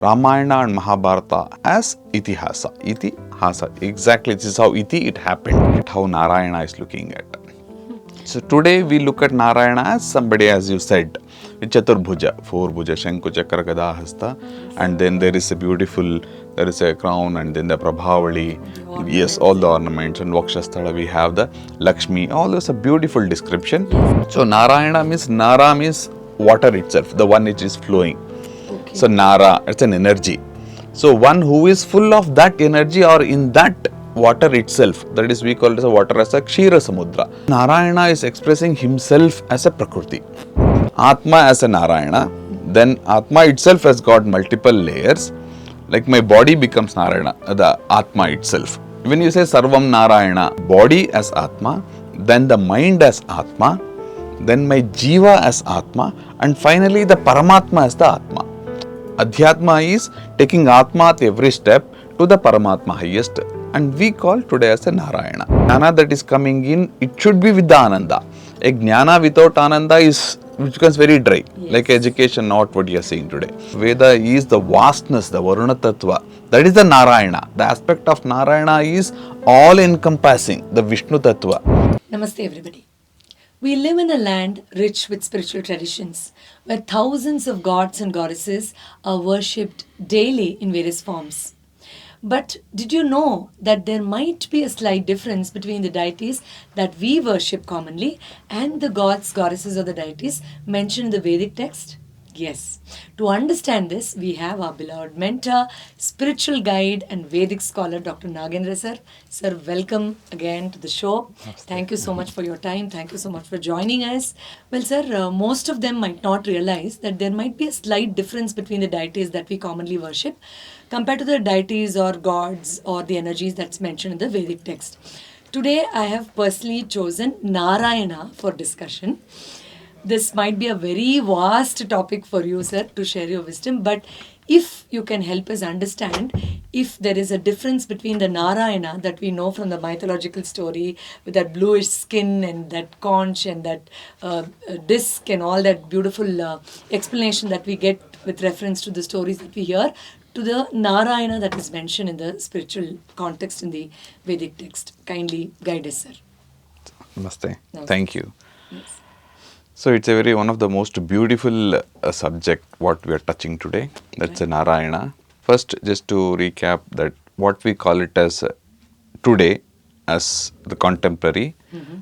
Ramayana and Mahabharata as itihasa. Itihasa. Exactly, this is how it happened. How Narayana is looking at. So today we look at Narayana as somebody, as you said, with Chaturbhuja, four bhuja, Shanku, Chakra, Gada, Hasta, and then there is a crown, and then the Prabhavali, yes, all the ornaments, and Vakshasthala, we have the Lakshmi, all those a beautiful description. So Narayana means, Nara means water itself, the one which is flowing. So Nara, it's an energy. So one who is full of that energy or in that water itself, that is we call it as a water as a Kshira Samudra. Narayana is expressing himself as a Prakriti. Atma as a Narayana, then Atma itself has got multiple layers. Like my body becomes Narayana, the Atma itself. When you say Sarvam Narayana, body as Atma, then the mind as Atma, then my Jiva as Atma, and finally the Paramatma as the Atma. Adhyatma is taking Atma at every step to the Paramatma highest, and we call today as a Narayana. Jnana that is coming in, it should be with the Ananda. A Jnana without Ananda which becomes very dry, like education, not what you are seeing today. Veda is the vastness, the Varuna Tattva. That is the Narayana. The aspect of Narayana is all encompassing, the Vishnu Tattva. Namaste everybody. We live in a land rich with spiritual traditions, where thousands of gods and goddesses are worshipped daily in various forms. But did you know that there might be a slight difference between the deities that we worship commonly and the gods, goddesses, or the deities mentioned in the Vedic text? Yes. To understand this, we have our beloved mentor, spiritual guide, and Vedic scholar, Dr. Nagendra sir. Sir, welcome again to the show. Thank you so much for your time. Thank you so much for joining us. Well, sir, most of them might not realize that there might be a slight difference between the deities that we commonly worship compared to the deities or gods or the energies that's mentioned in the Vedic text. Today, I have personally chosen Narayana for discussion. This might be a very vast topic for you, sir, to share your wisdom, but if you can help us understand if there is a difference between the Narayana that we know from the mythological story with that bluish skin and that conch and that disc and all that beautiful explanation that we get with reference to the stories that we hear, to the Narayana that is mentioned in the spiritual context in the Vedic text. Kindly guide us, sir. Namaste. Thank you. Yes. So it's a one of the most beautiful subject what we are touching today. That's a Narayana. First, just to recap that what we call it as today as the contemporary,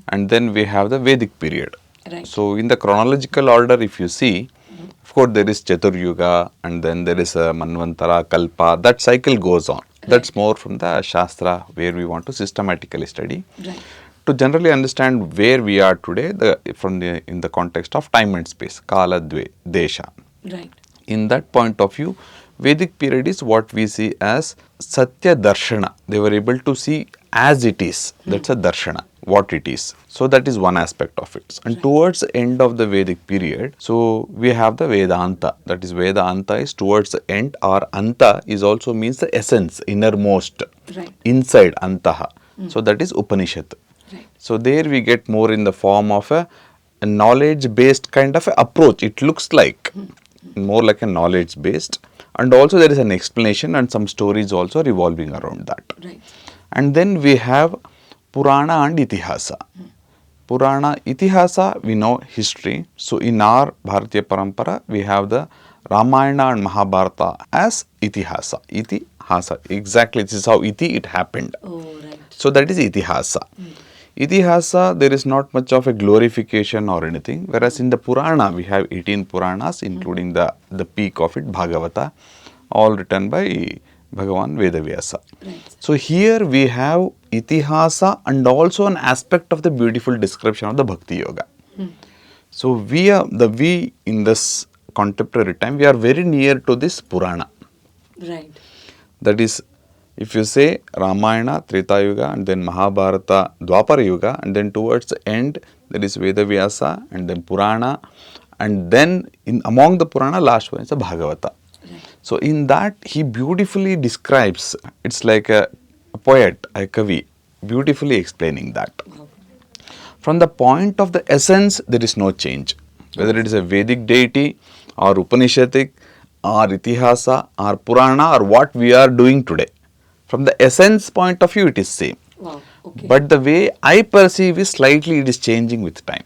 and then we have the Vedic period. Right. So in the chronological order, if you see, of course there is Chaturyuga, and then there is a Manvantara, Kalpa. That cycle goes on. Right. That's more from the Shastra where we want to systematically study. Right. To generally understand where we are today, in the context of time and space, Kala, Desha. Right. In that point of view, Vedic period is what we see as Satya Darshana. They were able to see as it is. That's a Darshana, what it is. So that is one aspect of it. And towards the end of the Vedic period, so we have the Vedanta. That is, Vedanta is towards the end, or Anta is also means the essence, innermost, inside Antaha. So that is Upanishad. Right. So there we get more in the form of a knowledge-based kind of a approach. It looks like more like a knowledge-based, and also there is an explanation and some stories also revolving around that. Right. And then we have Purana and Itihasa. Purana, Itihasa, we know history. So in our Bharatiya Parampara, we have the Ramayana and Mahabharata as Itihasa. Itihasa, exactly, this is how it happened. Oh, right. So that is Itihasa. Itihasa, there is not much of a glorification or anything, whereas in the Purana, we have 18 Puranas, including the peak of it, Bhagavata, all written by Bhagavan Vedavyasa. Right. So here we have Itihasa and also an aspect of the beautiful description of the Bhakti Yoga. So we in this contemporary time, we are very near to this Purana. Right. That is, if you say Ramayana, Treta Yuga, and then Mahabharata, Dwapara Yuga, and then towards the end, there is Vedavyasa, and then Purana, and then among the Purana, last one is the Bhagavata. Right. So in that, he beautifully describes, it's like a poet, a kavi, beautifully explaining that. From the point of the essence, there is no change. Whether it is a Vedic deity or Upanishadic or Itihasa or Purana or what we are doing today. From the essence point of view, it is same. Wow. Okay. But the way I perceive is slightly it is changing with time.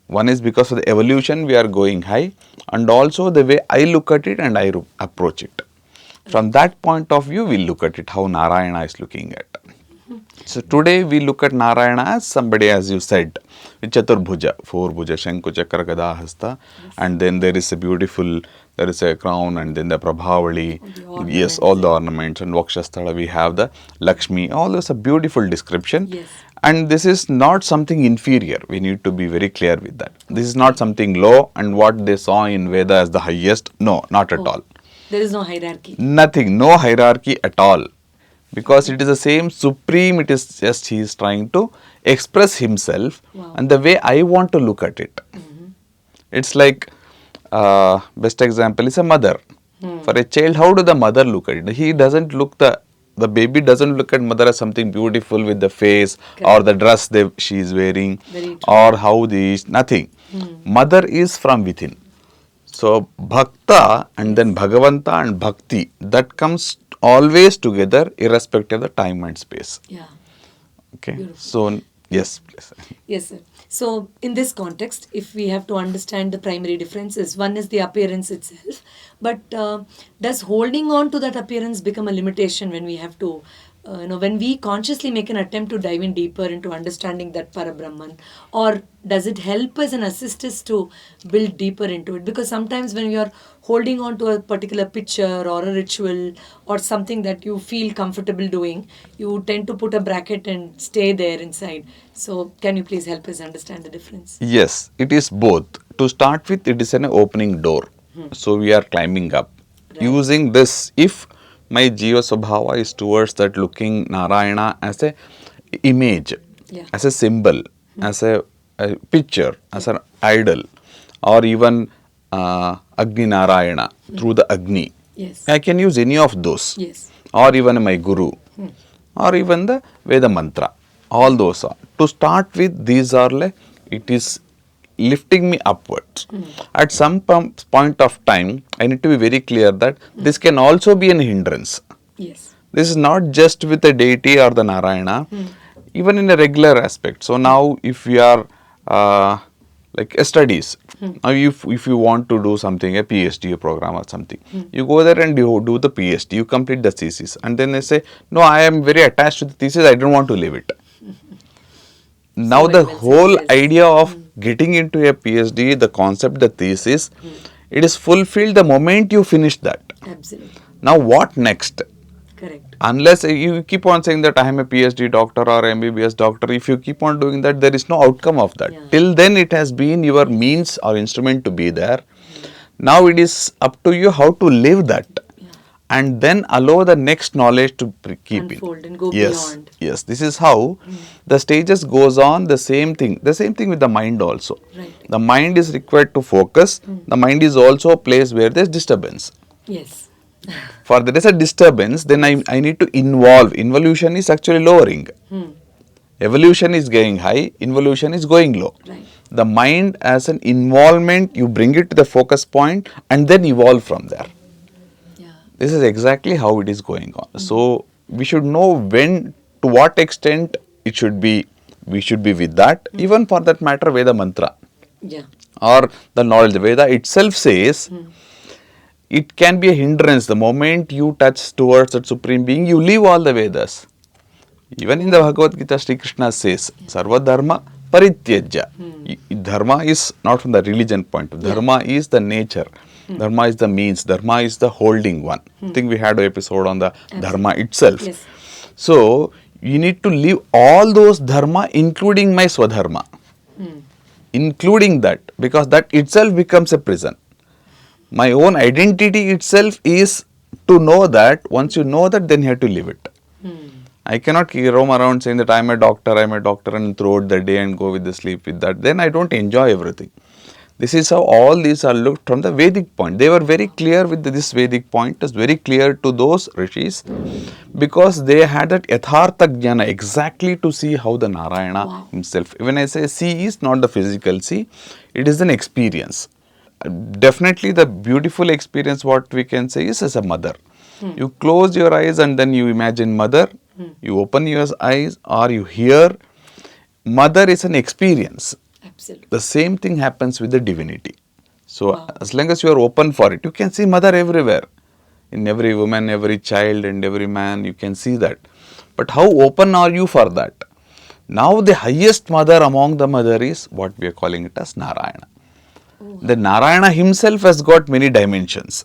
One is because of the evolution we are going high, and also the way I look at it and I approach it. From that point of view, we look at it, how Narayana is looking at. So today we look at Narayana as somebody, as you said, with Chaturbhuja, four bhuja, Shanku, Chakra, Gada, Hasta, and then there is a beautiful, there is a crown, and then the Prabhavali, yes, all the ornaments, and Vakshasthala, we have the Lakshmi, all this a beautiful description. Yes. And this is not something inferior, we need to be very clear with that. This is not something low and what they saw in Veda as the highest, no, not at all. There is no hierarchy. Nothing, no hierarchy at all. Because it is the same supreme, it is just he is trying to express himself. Wow. And the way I want to look at it. It's like, best example is a mother. For a child, how do the mother look at it? He doesn't look, the baby doesn't look at mother as something beautiful with the face or the dress she is wearing or how these, nothing. Mother is from within. So, Bhakta and then Bhagavanta and Bhakti, that comes always together irrespective of the time and space. Yeah. Okay. Beautiful. So, yes, please. Yes, sir. So, in this context, if we have to understand the primary differences, one is the appearance itself, but does holding on to that appearance become a limitation when we have to, when we consciously make an attempt to dive in deeper into understanding that Parabrahman, or does it help us and assist us to build deeper into it? Because sometimes when you are holding on to a particular picture or a ritual or something that you feel comfortable doing, you tend to put a bracket and stay there inside. So, can you please help us understand the difference? Yes, it is both. To start with, it is an opening door. So, we are climbing up. Right. Using this, if my Jiva Swabhava is towards that looking Narayana as a image, as a symbol, as a picture, as an idol, or even Agni Narayana through the Agni. Yes. I can use any of those. Yes. Or even my Guru, or even the Veda Mantra. All those are. To start with, these are like, it is lifting me upwards. At some point of time, I need to be very clear that this can also be an hindrance. Yes. This is not just with the deity or the Narayana, even in a regular aspect. So now if we are like studies, now if you want to do something, a PhD program or something, you go there and you do the PhD, you complete the thesis, and then they say, no, I am very attached to the thesis, I don't want to leave it. Now the whole idea of getting into a PhD, the concept, the thesis, it is fulfilled the moment you finish that. Absolutely. Now what next? Correct. Unless you keep on saying that I am a PhD doctor or MBBS doctor, if you keep on doing that, there is no outcome of that. Till then it has been your means or instrument to be there. Now it is up to you how to live that. And then allow the next knowledge to keep Unfold in. and go Yes, beyond. yes. This is how the stages goes on. The same thing with the mind also. Right. The mind is required to focus. The mind is also a place where there is disturbance. Yes. For there is a disturbance, then I need to involve. Involution is actually lowering. Evolution is going high, involution is going low. Right. The mind as an involvement, you bring it to the focus point and then evolve from there. This is exactly how it is going on. So, we should know when, to what extent it should be, we should be with that. Even for that matter, Veda Mantra. Yeah. Or the knowledge. The Veda itself says, it can be a hindrance. The moment you touch towards that Supreme Being, you leave all the Vedas. Even in the Bhagavad Gita, Sri Krishna says, Sarva Dharma Parityajya. Dharma is not from the religion point of view. Dharma is the nature. Dharma is the means. Dharma is the holding one. I think we had an episode on the Dharma itself. Yes. So, you need to leave all those Dharma, including my Swadharma. Including that, because that itself becomes a prison. My own identity itself is to know that. Once you know that, then you have to live it. I cannot roam around saying that I am a doctor and throughout the day and go with the sleep with that. Then I don't enjoy everything. This is how all these are looked from the Vedic point. They were very clear with this Vedic point. It was very clear to those rishis because they had that yathartha jnana exactly to see how the Narayana himself. When I say see is not the physical see, it is an experience. definitely the beautiful experience what we can say is as a mother. You close your eyes and then you imagine mother, you open your eyes or you hear. Mother is an experience. Absolutely. The same thing happens with the divinity. So Wow. as long as you are open for it, you can see mother everywhere. In every woman, every child and every man, you can see that. But how open are you for that? Now the highest mother among the mother is what we are calling it as Narayana. The Narayana himself has got many dimensions.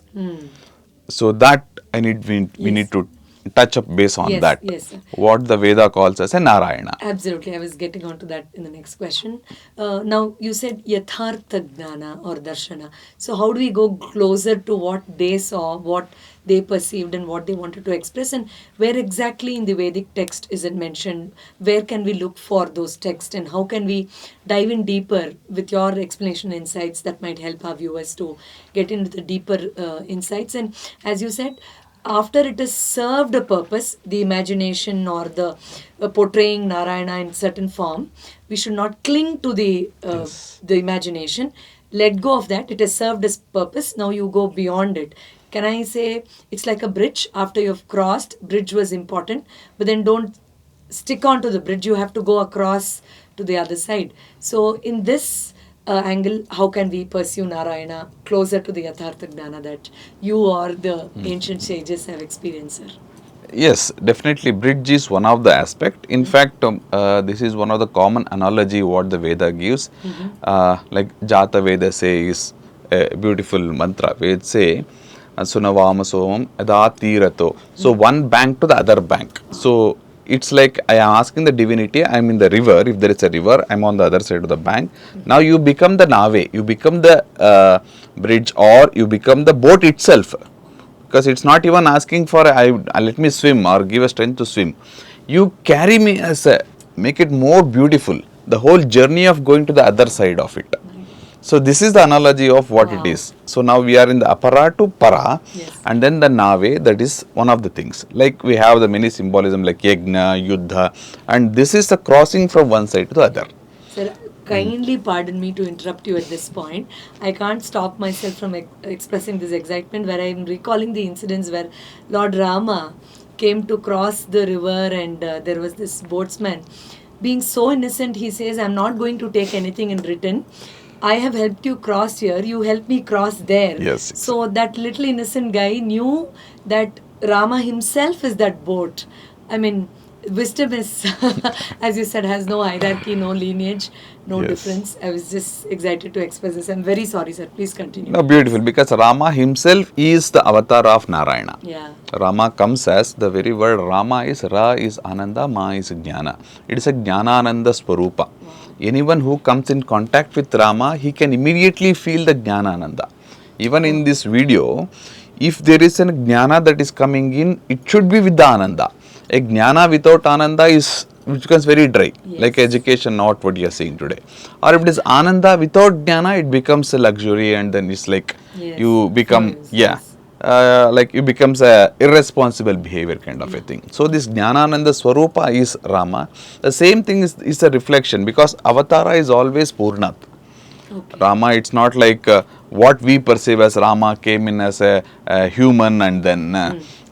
So that we need to touch up base on Yes, that. yes, sir. What the Veda calls as a Narayana. Absolutely. I was getting on to that in the next question. Now, you said Yathartha Gnana or Darshana. So, how do we go closer to what they saw, what they perceived, and what they wanted to express? And where exactly in the Vedic text is it mentioned? Where can we look for those texts? And how can we dive in deeper with your explanation insights that might help our viewers to get into the deeper insights? And as you said, after it has served a purpose, the imagination or the portraying Narayana in certain form, we should not cling to the imagination. Let go of that. It has served its purpose. Now you go beyond it. Can I say it's like a bridge? After you've crossed, bridge was important, but then don't stick on to the bridge. You have to go across to the other side. So in this angle, how can we pursue Narayana closer to the Yathartha Gnana that you or the ancient sages have experienced, sir? Yes, definitely bridge is one of the aspect. In fact, this is one of the common analogy what the Veda gives. Like Jata Veda says a beautiful mantra. Veda say Sunavama Somam Adatirato. So one bank to the other bank. So it's like I am asking the divinity, I am in the river. If there is a river, I am on the other side of the bank. Now you become the nave, you become the bridge, or you become the boat itself. Because it's not even asking for let me swim or give a strength to swim. You carry me as a, make it more beautiful. The whole journey of going to the other side of it. So this is the analogy of what it is. So now we are in the apara to para, Yes. and then the nave, that is one of the things. Like we have the many symbolism like yajna, yuddha, and this is the crossing from one side to the other. Sir, kindly pardon me to interrupt you at this point. I can't stop myself from expressing this excitement where I am recalling the incidents where Lord Rama came to cross the river and there was this boatsman. Being so innocent, he says, I'm not going to take anything in return. I have helped you cross here, you help me cross there. Yes. So that little innocent guy knew that Rama himself is that boat. I mean, wisdom is, as you said, has no hierarchy, no lineage, no Yes. difference. I was just excited to express this. I'm very sorry, sir. Please continue. No, beautiful, because Rama himself is the avatar of Narayana. Yeah. Rama comes as the very word Rama is Ra is Ananda, Ma is Jnana. It is a Jnanananda Swarupa. Anyone who comes in contact with Rama, he can immediately feel the Jnanananda. Even in this video, if there is a Jnana that is coming in, it should be with the Ananda. A Jnana without Ananda is, which becomes very dry, Yes. like education, not what you are seeing today. Or if it is Ananda without Jnana, it becomes a luxury, and then it's like Yes. you become, Yes, yeah. yes. Like it becomes a irresponsible behavior kind of a thing. So this Jnanananda Swarupa is Rama. The same thing is a reflection, because Avatara is always Purnat. Okay. Rama, it's not like what we perceive as Rama came in as a human and then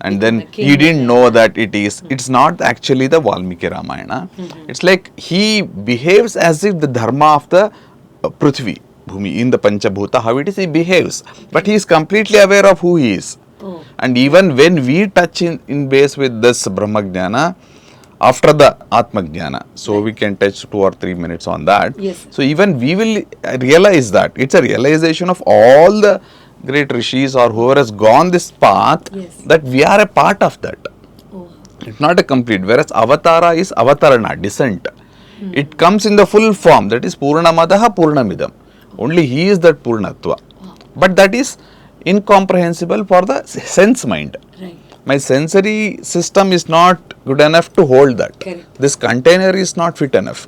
Become a king he didn't and know that it is. It's not actually the Valmiki Ramayana. It's like he behaves as if the dharma of the Prithvi, Bhumi, in the Panchabhuta, how it is he behaves. But he is completely aware of who he is. Oh. And even when we touch in base with this Brahmajnana, after the Atmajnana, so we can touch 2 or 3 minutes on that. Yes. So even we will realize that it's a realization of all the great rishis or whoever has gone this path, Yes. that we are a part of that. Oh. It's not a complete, whereas Avatara is Avatarana, descent. It comes in the full form, that is Purnamadaha Purnamidam. Only he is that Purnatva. But that is incomprehensible for the sense mind. Right. My sensory system is not good enough to hold that. Correct. This container is not fit enough.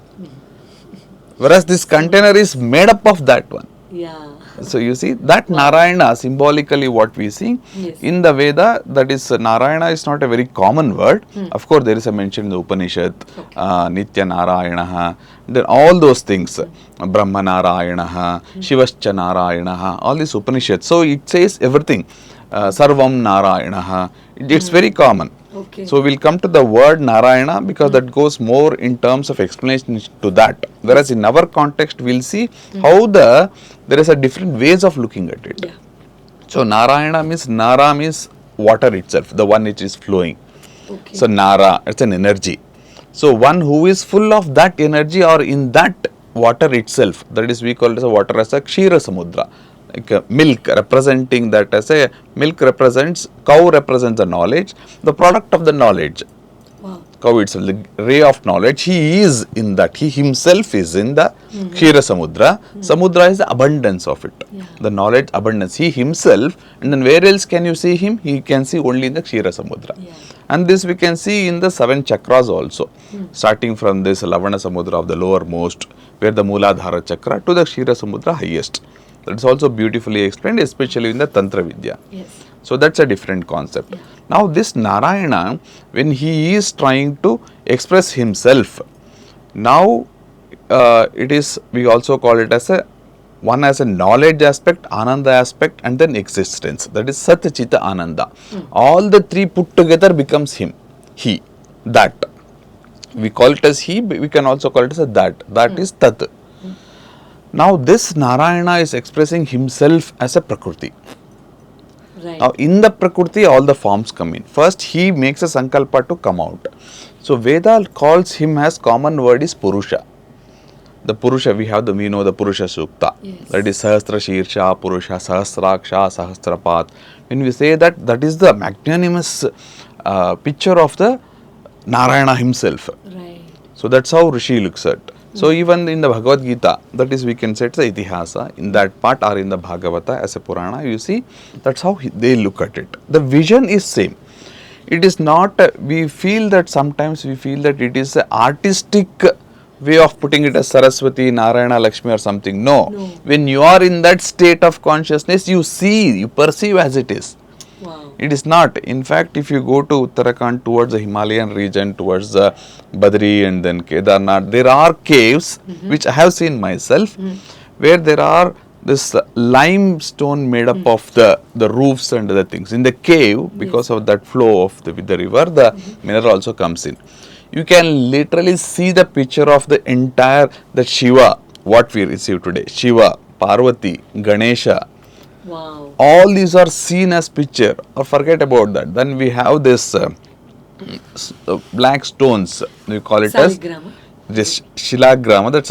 Whereas this container is made up of that one. Yeah. So you see that Narayana, symbolically what we see Yes. in the Veda, that is Narayana is not a very common word. Of course, there is a mention in the Upanishad, Nitya Narayana, then all those things, Brahma Narayana, Shivascha Narayana, all these Upanishads. So it says everything, Sarvam Narayana. It's very common. Okay. So we'll come to the word Narayana because that goes more in terms of explanation to that. Whereas in our context, we'll see how there is a different ways of looking at it. Yeah. So Narayana means Nara means water itself, the one which is flowing. Okay. So Nara, it's an energy. So one who is full of that energy or in that water itself, that is we call it as a water as a Kshira Samudra. Like milk representing that as a milk represents, cow represents the knowledge, the product of the knowledge. Wow. Cow itself, the ray of knowledge, he is in that, he himself is in the Kshira Samudra. Samudra is the abundance of it, the knowledge abundance, he himself, and then where else can you see him? He can see only in the Kshira Samudra. Yeah. And this we can see in the 7 chakras also, starting from this Lavana Samudra of the lowermost, where the Mooladhara chakra to the Kshira Samudra highest. That is also beautifully explained, especially in the Tantra Vidya. Yes. So that's a different concept. Now this Narayana, when he is trying to express himself, now it is, we also call it as a, one as a knowledge aspect, Ananda aspect, and then existence. That is Sat Chita Ananda. All the three put together becomes him, he, that. We call it as he, we can also call it as a that. That is Tat. Now this Narayana is expressing himself as a Prakriti. Right. Now in the Prakriti all the forms come in. First he makes a Sankalpa to come out. So Veda calls him as common word is Purusha. The Purusha, we know the Purusha Sukta. Yes. That is Sahasra Shirsha, Purusha, Sahasraksha, Sahasrapat. When we say that, that is the magnanimous picture of the Narayana himself. Right. So that's how Rishi looks at. So even in the Bhagavad Gita, that is we can say it's a Itihasa, in that part or in the Bhagavata as a Purana, you see, that's how they look at it. The vision is same. It is not, we feel that sometimes we feel that it is an artistic way of putting it as Saraswati, Narayana, Lakshmi or something. No. When you are in that state of consciousness, you see, you perceive as it is. Wow. It is not. In fact, if you go to Uttarakhand towards the Himalayan region, towards the Badri and then Kedarnath, there are caves which I have seen myself, where there are this limestone made up of the roofs and other things. In the cave, because of that flow of with the river, the mineral also comes in. You can literally see the picture of the entire, the Shiva, what we receive today. Shiva, Parvati, Ganesha. Wow. All these are seen as picture, or forget about that. Then we have this black stones, we call it Saligrama. as this Shilagrama. That's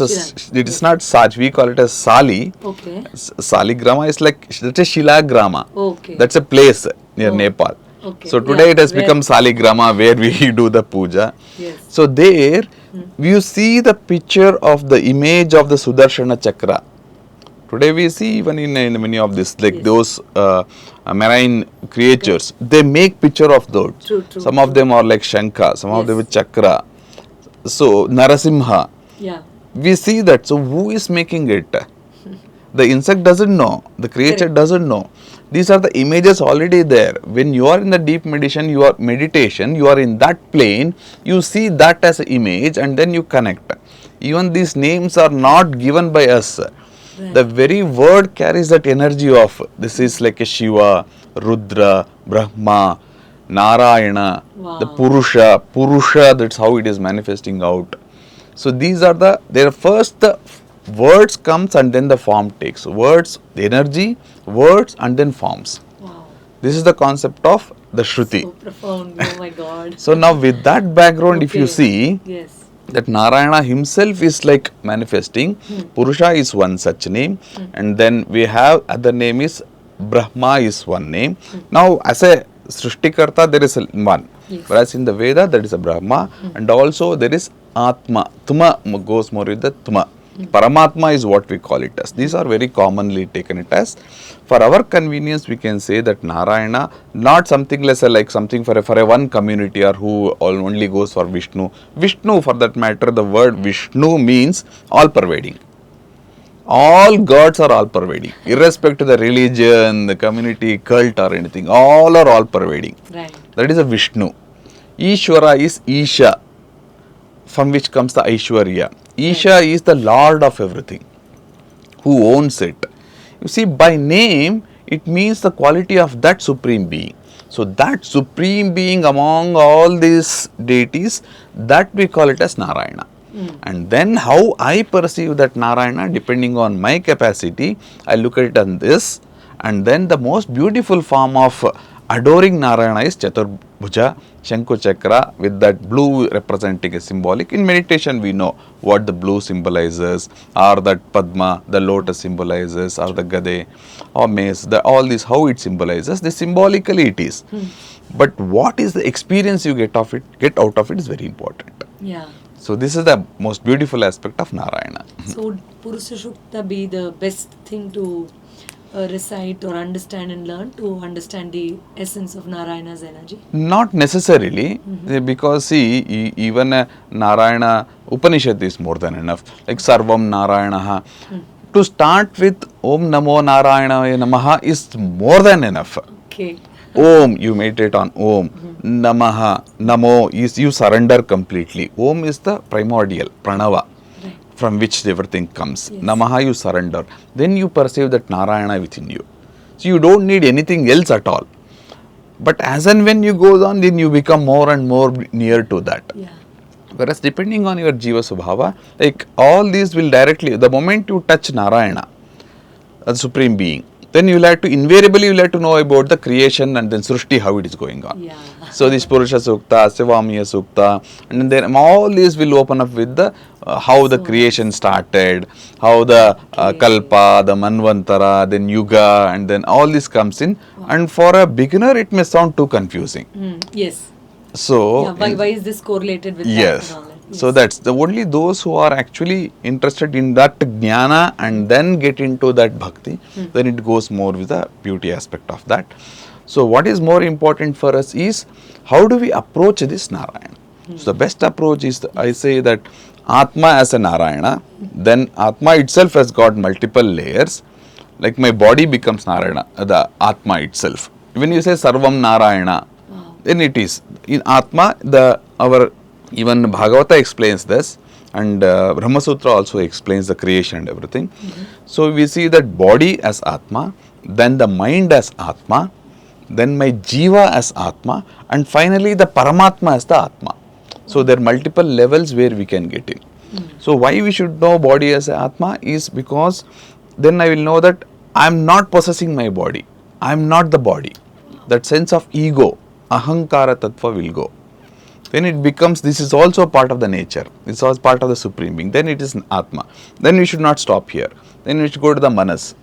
it is not Saj, we call it as Sali. Okay. Saligrama is like, that's a Shilagrama. Okay. That's a place near Nepal. Okay. So today Yeah, it has where- become Saligrama, where we do the puja. Yes. So there you see the picture of the image of the Sudarshana Chakra. Today we see even in many of this, like those marine creatures, they make picture of those. True, Some of them are like Shankha, some of them with Chakra. So Narasimha, Yeah. we see that. So who is making it? The insect doesn't know, the creature doesn't know. These are the images already there. When you are in the deep meditation, you are in that plane, you see that as an image and then you connect. Even these names are not given by us. The very word carries that energy of, this is like a Shiva, Rudra, Brahma, Narayana, the Purusha, that's how it is manifesting out. So these are first the words comes and then the form takes. Words, the energy, words and then forms. Wow. This is the concept of the Shruti. So profound. Oh my God. So now with that background, if you see, Yes. that Narayana himself is like manifesting. Purusha is one such name, and then we have other name is Brahma is one name. Now as a Srishtikarta there is one, whereas in the Veda there is a Brahma and also there is Atma. Tuma goes more with the Tuma. Paramatma is what we call it as. These are very commonly taken it as. For our convenience, we can say that Narayana, not something less like something for a one community or who only goes for Vishnu. Vishnu, for that matter, the word Vishnu means all pervading. All gods are all pervading, irrespective of the religion, the community, cult, or anything. All are all pervading. Right. That is a Vishnu. Ishvara is Isha, from which comes the Aishwarya. Isha is the Lord of everything, who owns it. You see, by name, it means the quality of that Supreme Being. So, that Supreme Being among all these deities, that we call it as Narayana. And then how I perceive that Narayana, depending on my capacity, I look at it on this. And then the most beautiful form of adoring Narayana is Chaturbhuja, Shanku Chakra, with that blue representing a symbolic. In meditation, we know what the blue symbolizes, or that Padma, the lotus symbolizes, or the Gade, or mace, all this, how it symbolizes. This symbolically it is. But what is the experience you get out of it is very important. Yeah. So this is the most beautiful aspect of Narayana. So would Purusha Sukta be the best thing to recite or understand and learn to understand the essence of Narayana's energy? Not necessarily, because see, even Narayana Upanishad is more than enough. Like Sarvam Narayanaha. To start with Om Namo Narayanaye Namaha is more than enough. Okay. Om, you meditate on Om. Namaha, Namo is you surrender completely. Om is the primordial, Pranava, Right. from which everything comes. Yes. Namaha, you surrender. Then you perceive that Narayana within you. So you don't need anything else at all. But as and when you go on, then you become more and more near to that. Yeah. Whereas depending on your Jiva Subhava, like all these will directly, the moment you touch Narayana, the Supreme Being, then you will have to, invariably you will have to know about the creation and then Srushti, how it is going on. Yeah. So this Purusha Sukta, Sivamiya Sukta, and then all these will open up with the how the creation started, how the Kalpa, the Manvantara, then Yuga, and then all this comes in. And for a beginner, it may sound too confusing. Yes. So, Yeah, why is this correlated with yes. that and all that? So that's the only those who are actually interested in that jnana and then get into that bhakti, then it goes more with the beauty aspect of that. So what is more important for us is how do we approach this Narayana? So the best approach is, I say that Atma as a Narayana, then Atma itself has got multiple layers. Like my body becomes Narayana, the Atma itself. When you say Sarvam Narayana, then it is in Atma. Our even Bhagavata explains this, and Brahma Sutra also explains the creation and everything. So we see that body as Atma, then the mind as Atma, then my Jiva as Atma, and finally the Paramatma as the Atma. So there are multiple levels where we can get in. So why we should know body as Atma is because then I will know that I am not possessing my body. I am not the body. That sense of ego, ahankara tattva will go. Then it becomes, this is also part of the nature. This is also part of the Supreme Being. Then it is an Atma. Then we should not stop here. Then we should go to the Manas.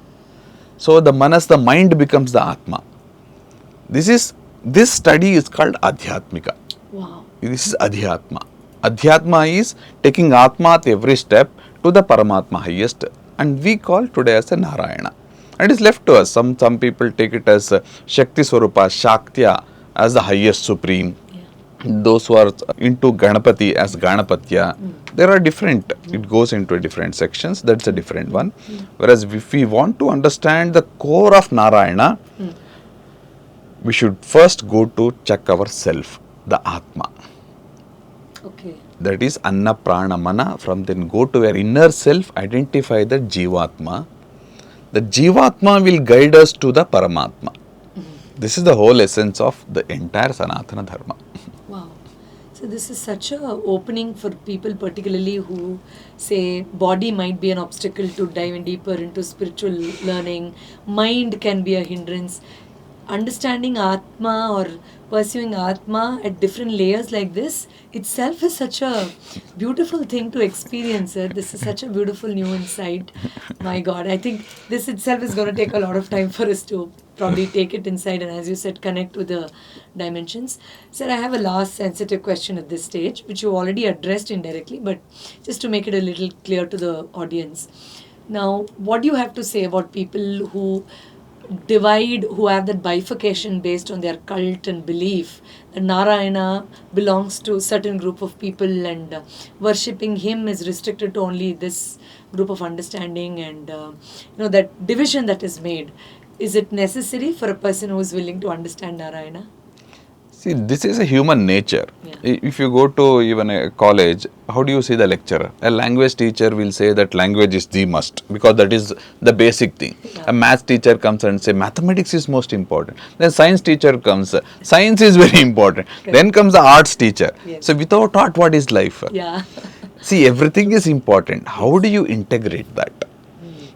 So the Manas, the mind becomes the Atma. This study is called Adhyatmika. Wow. This is Adhyatma. Adhyatma is taking Atma at every step to the Paramatma highest, and we call today as a Narayana. And it is left to us. Some people take it as Shakti Swarupa, Shaktya as the highest supreme. Those who are into Ganapati as Ganapatya, there are different, it goes into different sections, that's a different one. Whereas if we want to understand the core of Narayana, we should first go to check ourself, the Atma. Okay. That is Anna Prana Mana. From then go to our inner self, identify the Jivatma. The Jivatma will guide us to the Paramatma. This is the whole essence of the entire Sanatana Dharma. Wow. So this is such a opening for people particularly who say body might be an obstacle to dive in deeper into spiritual learning, mind can be a hindrance. Understanding Atma or pursuing Atma at different layers like this itself is such a beautiful thing to experience. This is such a beautiful new insight. My God, I think this itself is going to take a lot of time for us to probably take it inside and, as you said, connect with the dimensions. Sir, I have a last sensitive question at this stage, which you already addressed indirectly, but just to make it a little clear to the audience. Now, what do you have to say about people who divide, who have that bifurcation based on their cult and belief, that Narayana belongs to certain group of people, and worshipping him is restricted to only this group of understanding, and that division that is made, is it necessary for a person who is willing to understand Narayana? See, this is a human nature. Yeah. If you go to even a college, how do you see the lecturer? A language teacher will say that language is the must, because that is the basic thing. Yeah. A math teacher comes and say mathematics is most important. Then science teacher comes, science is very important. Correct. Then comes the arts teacher. Yes. So without art, what is life? Yeah. See, everything is important. How do you integrate that?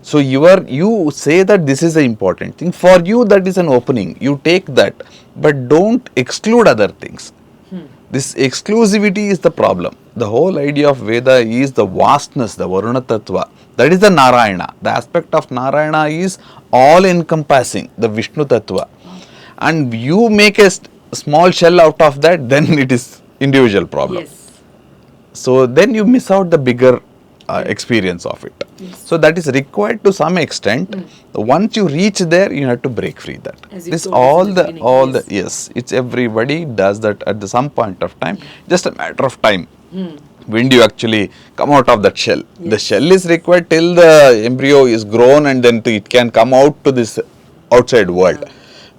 So you say that this is the important thing. For you, that is an opening. You take that, but don't exclude other things. This exclusivity is the problem. The whole idea of Veda is the vastness, the Varuna Tattva. That is the Narayana. The aspect of Narayana is all encompassing, the Vishnu Tattva. And you make a small shell out of that, then it is individual problem. Yes. So then you miss out the bigger experience of it. Yes. So that is required to some extent. Once you reach there, you have to break free that. As you This told us all in the the beginning, yes, it's everybody does that at some point of time. Just a matter of time. When do you actually come out of that shell? The Yes. shell is required till the embryo is grown, and then it can come out to this outside world.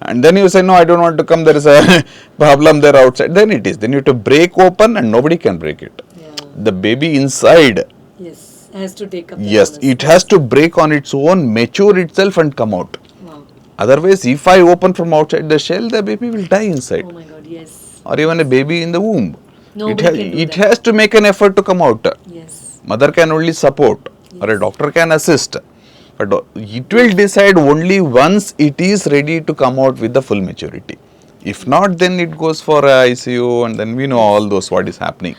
And then you say, no, I don't want to come, there is a problem there outside. Then it is. Then you have to break open, and nobody can break it. Yeah. The baby inside, Yes. Has to take up. yes, that it has to break on its own, mature itself and come out. Wow. Otherwise, if I open from outside the shell, the baby will die inside. Oh my God. Yes. Or even a baby in the womb. Nobody can do it that. has to make an effort to come out. Yes. Mother can only support, or a doctor can assist. But it will decide only once it is ready to come out with the full maturity. If not, then it goes for ICU, and then we know all those what is happening.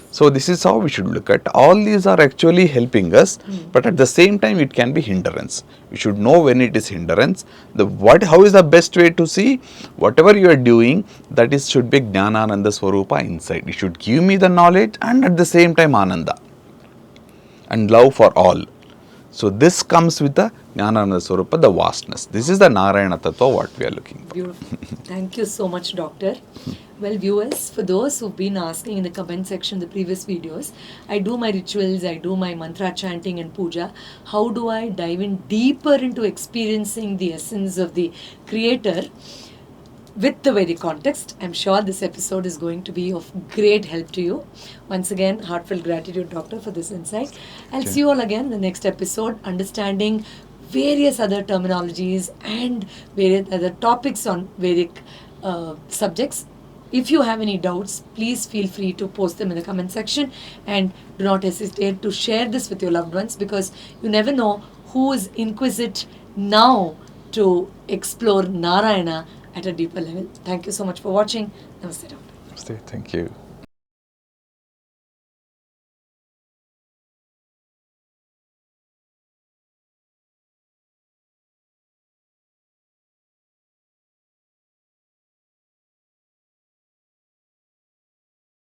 So this is how we should look at. All these are actually helping us, but at the same time it can be hindrance. We should know when it is hindrance. How is the best way to see? Whatever you are doing, that is should be Jnanananda Swarupa inside. It should give me the knowledge and at the same time Ananda and love for all. So this comes with the Jnanananda Swarupa, the vastness. This is the Narayana Tattva what we are looking for. Beautiful. Thank you so much, Doctor. Well, viewers, for those who've been asking in the comment section the previous videos, I do my rituals, I do my mantra chanting and puja. How do I dive in deeper into experiencing the essence of the Creator with the Vedic context? I'm sure this episode is going to be of great help to you. Once again, heartfelt gratitude, Doctor, for this insight. I'll see you all again in the next episode, understanding various other terminologies and various other topics on Vedic subjects. If you have any doubts, please feel free to post them in the comment section, and do not hesitate to share this with your loved ones, because you never know who is inquisitive now to explore Narayana at a deeper level. Thank you so much for watching. Namaste, Doctor. Thank you.